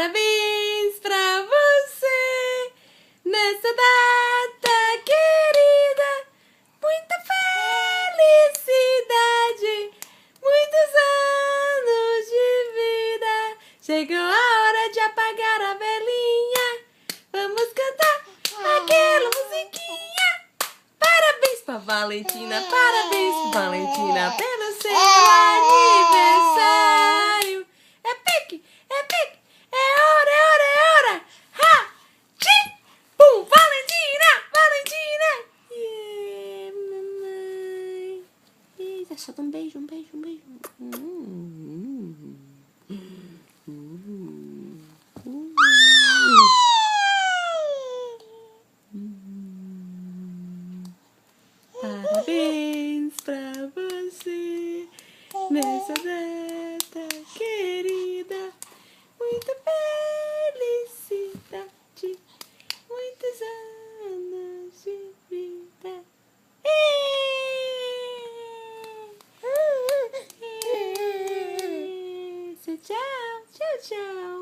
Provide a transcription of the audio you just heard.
Parabéns pra você nessa data querida. Muita felicidade, muitos anos de vida. Chegou a hora de apagar a velinha. Vamos cantar aquela musiquinha. Parabéns pra Valentina, parabéns pra Valentina pelo seu aniversário. É pique, é pique, é hora, é hora, é hora. Ha! Tchim! Pum! Valentina, Valentina. Yeah, mamãe. Eita, só um beijo, um beijo, um beijo. Parabéns pra você nessa data querida. Muita felicidade, muitos anos de vida. Tchau, tchau, tchau.